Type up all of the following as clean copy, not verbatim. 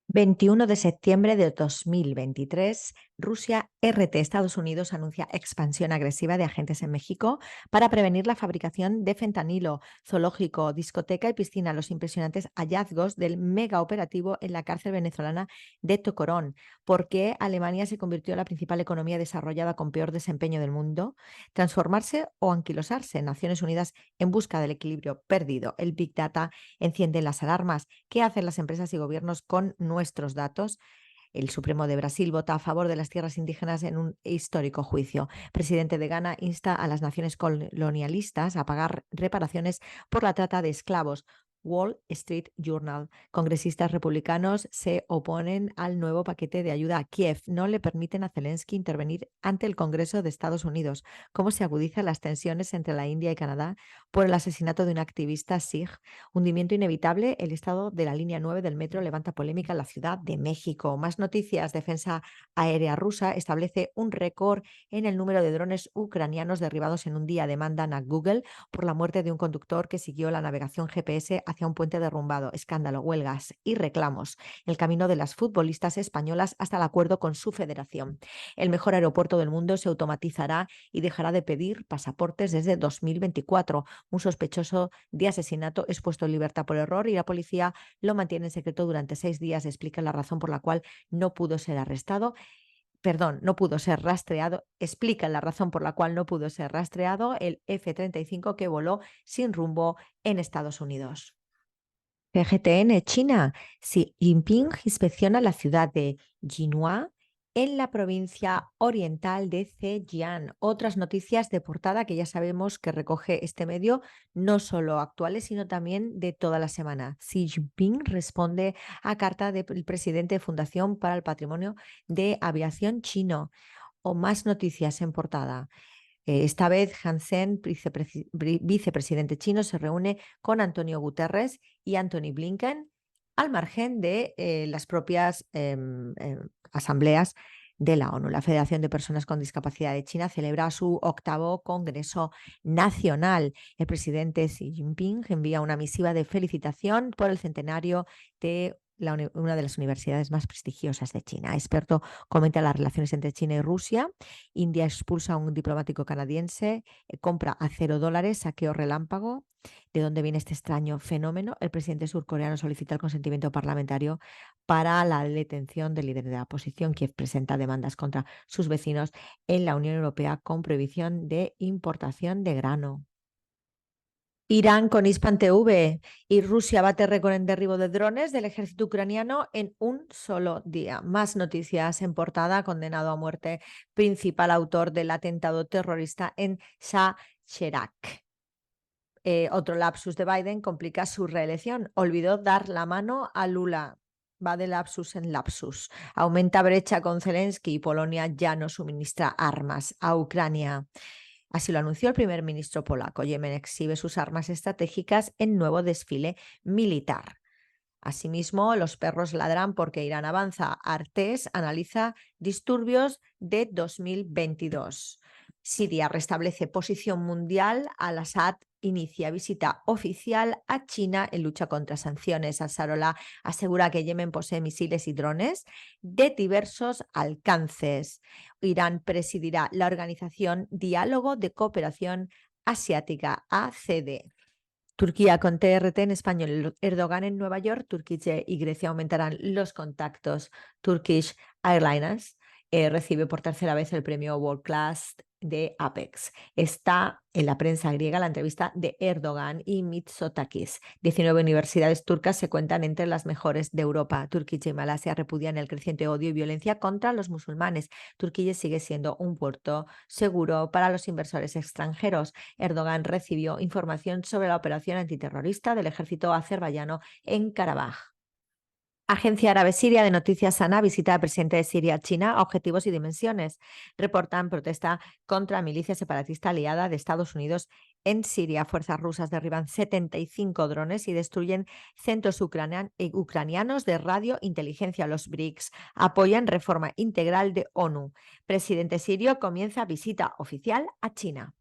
...21 de septiembre de 2023, Rusia RT Estados Unidos anuncia expansión agresiva de agentes en México para prevenir la fabricación de fentanilo, zoológico, discoteca y piscina, los impresionantes hallazgos del mega operativo en la cárcel venezolana de Tocorón. ¿Por qué Alemania se convirtió en la principal economía desarrollada con peor desempeño del mundo? ¿Transformarse o anquilosarse? Naciones Unidas en busca del equilibrio perdido. El Big Data enciende las alarmas. ¿Qué hacen las empresas y gobiernos con nuestros datos? El Supremo de Brasil vota a favor de las tierras indígenas en un histórico juicio. Presidente de Ghana insta a las naciones colonialistas a pagar reparaciones por la trata de esclavos. Wall Street Journal. Congresistas republicanos se oponen al nuevo paquete de ayuda a Kiev. No le permiten a Zelensky intervenir ante el Congreso de Estados Unidos. ¿Cómo se agudizan las tensiones entre la India y Canadá por el asesinato de un activista sikh? Hundimiento inevitable. El estado de la línea 9 del metro levanta polémica en la Ciudad de México. Más noticias. Defensa aérea rusa establece un récord en el número de drones ucranianos derribados en un día. Demandan a Google por la muerte de un conductor que siguió la navegación GPS hacia un puente derrumbado. Escándalo, huelgas y reclamos. El camino de las futbolistas españolas hasta el acuerdo con su federación. El mejor aeropuerto del mundo se automatizará y dejará de pedir pasaportes desde 2024. Un sospechoso de asesinato es puesto en libertad por error y la policía lo mantiene en secreto durante 6 días. Explica la razón por la cual no pudo ser arrestado. No pudo ser rastreado. Explica la razón por la cual no pudo ser rastreado el F-35 que voló sin rumbo en Estados Unidos. CGTN China. Xi Jinping inspecciona la ciudad de Jinhua en la provincia oriental de Zhejiang. Otras noticias de portada que ya sabemos que recoge este medio, no solo actuales, sino también de toda la semana. Xi Jinping responde a carta del presidente de Fundación para el Patrimonio de Aviación chino. O más noticias en portada. Esta vez Han Zheng, vicepresidente chino, se reúne con Antonio Guterres y Anthony Blinken al margen de las propias asambleas de la ONU. La Federación de Personas con Discapacidad de China celebra su 8º Congreso Nacional. El presidente Xi Jinping envía una misiva de felicitación por el centenario de una de las universidades más prestigiosas de China. Experto comenta las relaciones entre China y Rusia. India expulsa a un diplomático canadiense, compra a $0, saqueo relámpago. ¿De dónde viene este extraño fenómeno? El presidente surcoreano solicita el consentimiento parlamentario para la detención del líder de la oposición. Kiev presenta demandas contra sus vecinos en la Unión Europea con prohibición de importación de grano. Irán con Hispan TV y Rusia bate récord en derribo de drones del ejército ucraniano en un solo día. Más noticias en portada. Condenado a muerte principal autor del atentado terrorista en Shah Cheragh. Otro lapsus de Biden complica su reelección. Olvidó dar la mano a Lula. Va de lapsus en lapsus. Aumenta brecha con Zelensky y Polonia ya no suministra armas a Ucrania. Así lo anunció el primer ministro polaco. Yemen exhibe sus armas estratégicas en nuevo desfile militar. Asimismo, los perros ladran porque Irán avanza. Artés analiza disturbios de 2022. Siria restablece posición mundial. Al-Assad inicia visita oficial a China en lucha contra sanciones. Ansarallah asegura que Yemen posee misiles y drones de diversos alcances. Irán presidirá la organización Diálogo de Cooperación Asiática, ACD. Turquía con TRT en español. Erdogan en Nueva York. Turquía y Grecia aumentarán los contactos. Turkish Airlines recibe por tercera vez el premio World Class de Apex. Está en la prensa griega la entrevista de Erdogan y Mitsotakis. 19 universidades turcas se cuentan entre las mejores de Europa. Turquía y Malasia repudian el creciente odio y violencia contra los musulmanes. Turquía sigue siendo un puerto seguro para los inversores extranjeros. Erdogan recibió información sobre la operación antiterrorista del ejército azerbaiyano en Karabaj. Agencia Árabe Siria de Noticias Sana visita al presidente de Siria, China, objetivos y dimensiones. Reportan protesta contra milicia separatista aliada de Estados Unidos en Siria. Fuerzas rusas derriban 75 drones y destruyen centros ucranianos de radiointeligencia. Los BRICS apoyan reforma integral de ONU. Presidente sirio comienza visita oficial a China.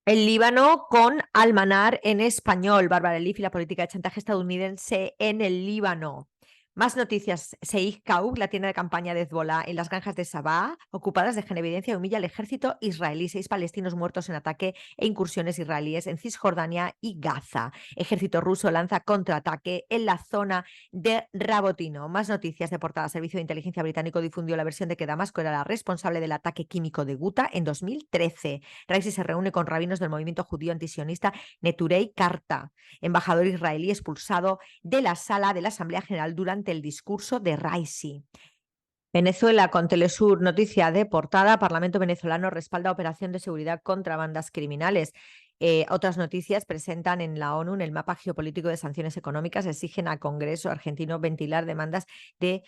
El Líbano con Almanar en español. Bárbara Elif y la política de chantaje estadounidense en el Líbano. Más noticias. Seif Kauk, la tienda de campaña de Hezbollah en las granjas de Sabah, ocupadas, deja en evidencia y humilla al ejército israelí. 6 palestinos muertos en ataque e incursiones israelíes en Cisjordania y Gaza. Ejército ruso lanza contraataque en la zona de Rabotino. Más noticias de portada. Servicio de inteligencia británico difundió la versión de que Damasco era la responsable del ataque químico de Guta en 2013. Raisi se reúne con rabinos del movimiento judío antisionista Neturei Karta, embajador israelí expulsado de la sala de la Asamblea General durante el discurso de Raisi. Venezuela con Telesur, noticia de portada, Parlamento venezolano respalda operación de seguridad contra bandas criminales. Otras noticias presentan en la ONU en el mapa geopolítico de sanciones económicas, exigen al Congreso argentino ventilar demandas de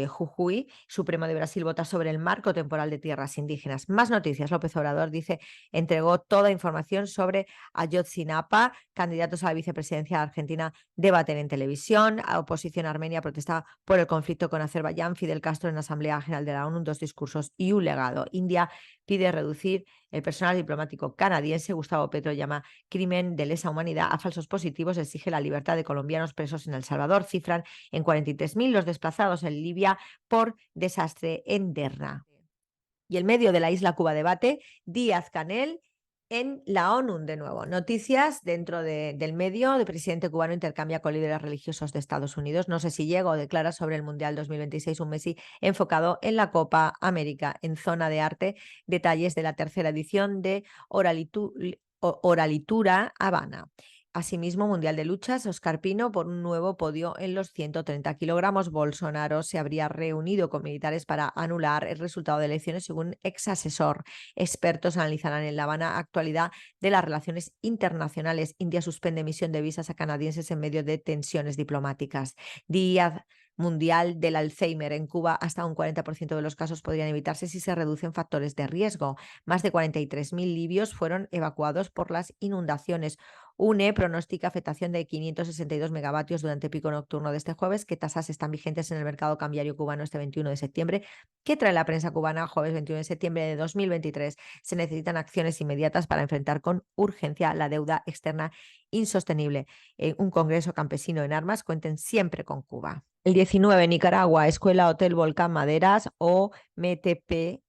Jujuy. Supremo de Brasil vota sobre el marco temporal de tierras indígenas. Más noticias. López Obrador dice, entregó toda información sobre Ayotzinapa. Candidatos a la vicepresidencia de Argentina debaten en televisión. La oposición armenia protesta por el conflicto con Azerbaiyán. Fidel Castro en la Asamblea General de la ONU, 2 discursos y un legado. India pide reducir el personal diplomático canadiense. Gustavo Petro llama crimen de lesa humanidad a falsos positivos. Exige la libertad de colombianos presos en El Salvador. Cifran en 43.000 los desplazados en Libia por desastre en Derna. Y en medio de la isla Cuba debate, Díaz-Canel en la ONU de nuevo. Noticias dentro del medio. El presidente cubano intercambia con líderes religiosos de Estados Unidos. No sé si llega o declara sobre el Mundial 2026 un Messi enfocado en la Copa América. En zona de arte, detalles de la tercera edición de Oralitura Habana. Asimismo, Mundial de Luchas, Oscar Pino por un nuevo podio en los 130 kilogramos. Bolsonaro se habría reunido con militares para anular el resultado de elecciones, según ex asesor. Expertos analizarán en La Habana actualidad de las relaciones internacionales. India suspende emisión de visas a canadienses en medio de tensiones diplomáticas. Día mundial del Alzheimer. En Cuba, hasta un 40% de los casos podrían evitarse si se reducen factores de riesgo. Más de 43.000 libios fueron evacuados por las inundaciones. UNE pronostica afectación de 562 megavatios durante el pico nocturno de este jueves. ¿Qué tasas están vigentes en el mercado cambiario cubano este 21 de septiembre? ¿Qué trae la prensa cubana jueves 21 de septiembre de 2023? Se necesitan acciones inmediatas para enfrentar con urgencia la deuda externa insostenible. Un congreso campesino en armas, cuenten siempre con Cuba. El 19, Nicaragua, Escuela Hotel Volcán Maderas o MTP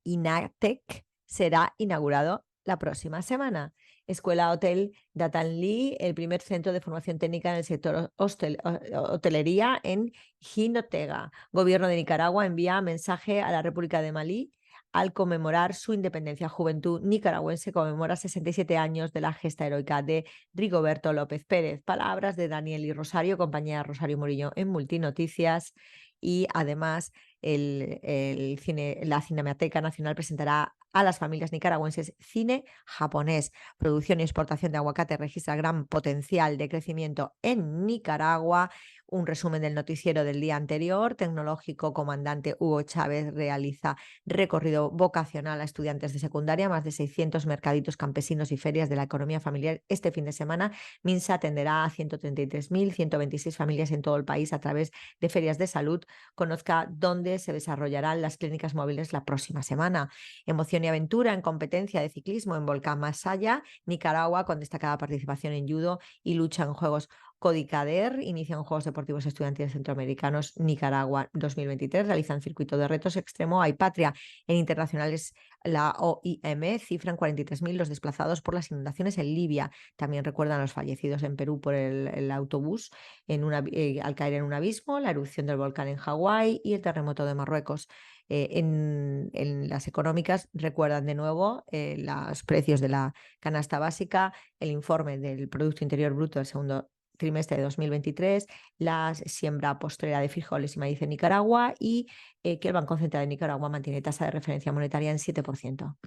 INATEC será inaugurado la próxima semana. Escuela Hotel Datanli, el primer centro de formación técnica en el sector hotelería en Jinotega. Gobierno de Nicaragua envía mensaje a la República de Malí al conmemorar su independencia. Juventud nicaragüense conmemora 67 años de la gesta heroica de Rigoberto López Pérez. Palabras de Daniel y Rosario, compañía Rosario Murillo en Multinoticias. Y además la Cinemateca Nacional presentará a las familias nicaragüenses cine japonés. Producción y exportación de aguacate registra gran potencial de crecimiento en Nicaragua. Un resumen del noticiero del día anterior. Tecnológico comandante Hugo Chávez realiza recorrido vocacional a estudiantes de secundaria. Más de 600 mercaditos campesinos y ferias de la economía familiar este fin de semana. MINSA atenderá a 133.126 familias en todo el país a través de ferias de salud. Conozca dónde se desarrollarán las clínicas móviles la próxima semana. Emoción y aventura en competencia de ciclismo en Volcán Masaya. Nicaragua con destacada participación en judo y lucha en Juegos Codicader. Inician Juegos Deportivos Estudiantiles Centroamericanos Nicaragua 2023. Realizan circuito de retos extremo. Hay patria en internacionales. La OIM cifran 43.000 los desplazados por las inundaciones en Libia. También recuerdan los fallecidos en Perú por el autobús al caer en un abismo, la erupción del volcán en Hawái y el terremoto de Marruecos. En las económicas recuerdan de nuevo los precios de la canasta básica, el informe del Producto Interior Bruto del segundo trimestre de 2023, la siembra postrera de frijoles y maíz en Nicaragua y que el Banco Central de Nicaragua mantiene tasa de referencia monetaria en 7%.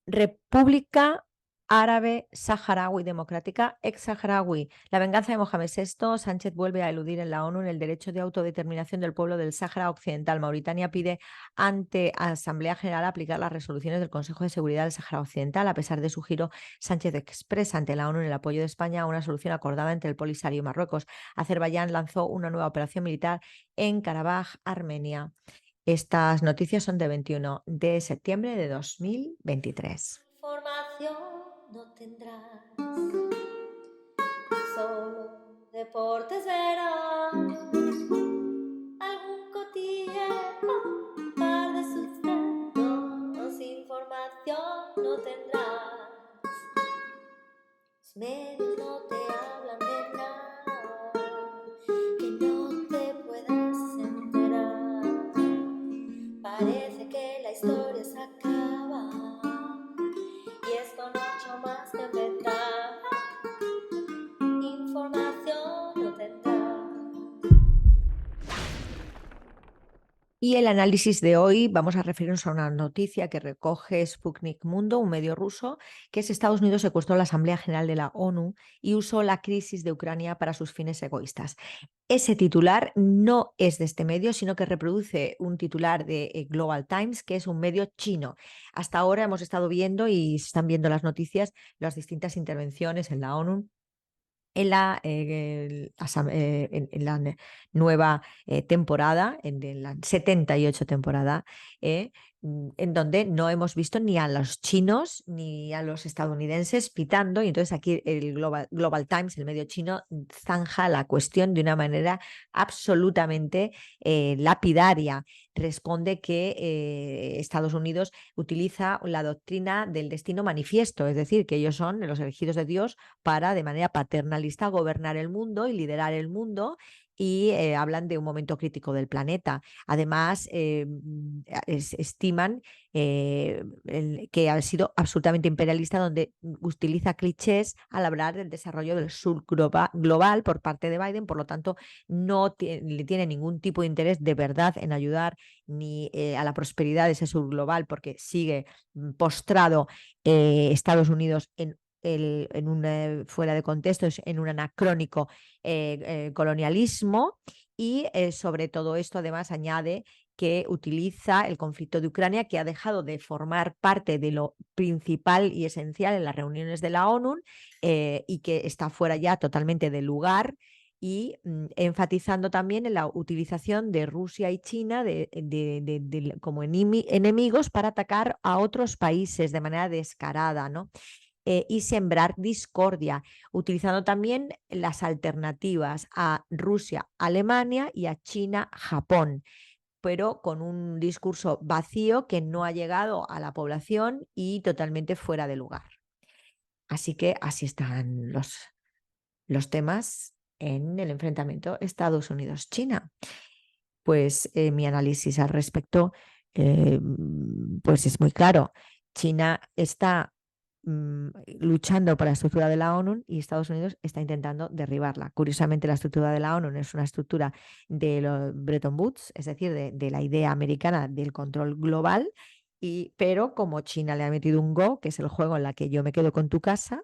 República Árabe Saharaui Democrática, ex saharaui. La venganza de Mohamed VI. Sánchez vuelve a eludir en la ONU en el derecho de autodeterminación del pueblo del Sáhara Occidental. Mauritania pide ante Asamblea General aplicar las resoluciones del Consejo de Seguridad del Sáhara Occidental. A pesar de su giro, Sánchez expresa ante la ONU el apoyo de España a una solución acordada entre el Polisario y Marruecos. Azerbaiyán lanzó una nueva operación militar en Karabaj, Armenia. Estas noticias son de 21 de septiembre de 2023. Información no tendrás. Solo deportes verás, algún cotilleo, un par de sucesos, información no tendrás. Los medios no te hablan de nada que no te puedas enterar. Parece que la historia se acaba y esto no ha hecho más que empezar. Información no tendrás. Y el análisis de hoy vamos a referirnos a una noticia que recoge Sputnik Mundo, un medio ruso, que es Estados Unidos secuestró la Asamblea General de la ONU y usó la crisis de Ucrania para sus fines egoístas. Ese titular no es de este medio, sino que reproduce un titular de Global Times, que es un medio chino. Hasta ahora hemos estado viendo y se están viendo las noticias, las distintas intervenciones en la ONU en la nueva temporada, en la 78 temporada, en donde no hemos visto ni a los chinos ni a los estadounidenses pitando, y entonces aquí el Global Times, el medio chino, zanja la cuestión de una manera absolutamente lapidaria. Responde que Estados Unidos utiliza la doctrina del destino manifiesto, es decir, que ellos son los elegidos de Dios para, de manera paternalista, gobernar el mundo y liderar el mundo, y hablan de un momento crítico del planeta. Además, estiman que ha sido absolutamente imperialista, donde utiliza clichés al hablar del desarrollo del sur global por parte de Biden. Por lo tanto, no le tiene ningún tipo de interés de verdad en ayudar ni a la prosperidad de ese sur global, porque sigue postrado Estados Unidos en un fuera de contexto, en un anacrónico colonialismo. Y sobre todo esto, además, añade que utiliza el conflicto de Ucrania, que ha dejado de formar parte de lo principal y esencial en las reuniones de la ONU, y que está fuera ya totalmente del lugar, y enfatizando también en la utilización de Rusia y China como enemigos para atacar a otros países de manera descarada, ¿no? Y sembrar discordia, utilizando también las alternativas a Rusia, Alemania, y a China, Japón, pero con un discurso vacío que no ha llegado a la población y totalmente fuera de lugar. Así que así están los temas en el enfrentamiento Estados Unidos-China. Pues mi análisis al respecto pues es muy claro. China está luchando por la estructura de la ONU y Estados Unidos está intentando derribarla. Curiosamente, la estructura de la ONU es una estructura de los Bretton Woods, es decir, de la idea americana del control global, pero como China le ha metido un go, que es el juego en la que yo me quedo con tu casa,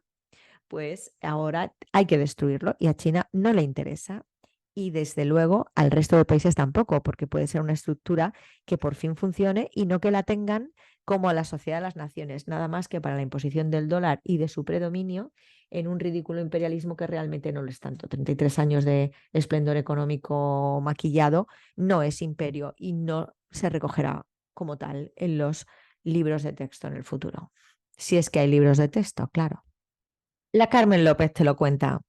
pues ahora hay que destruirlo, y a China no le interesa. Y desde luego al resto de países tampoco, porque puede ser una estructura que por fin funcione y no que la tengan como a la Sociedad de las Naciones, nada más que para la imposición del dólar y de su predominio en un ridículo imperialismo que realmente no lo es tanto. 33 años de esplendor económico maquillado no es imperio y no se recogerá como tal en los libros de texto en el futuro. Si es que hay libros de texto, claro. La Carmen López te lo cuenta.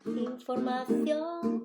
Información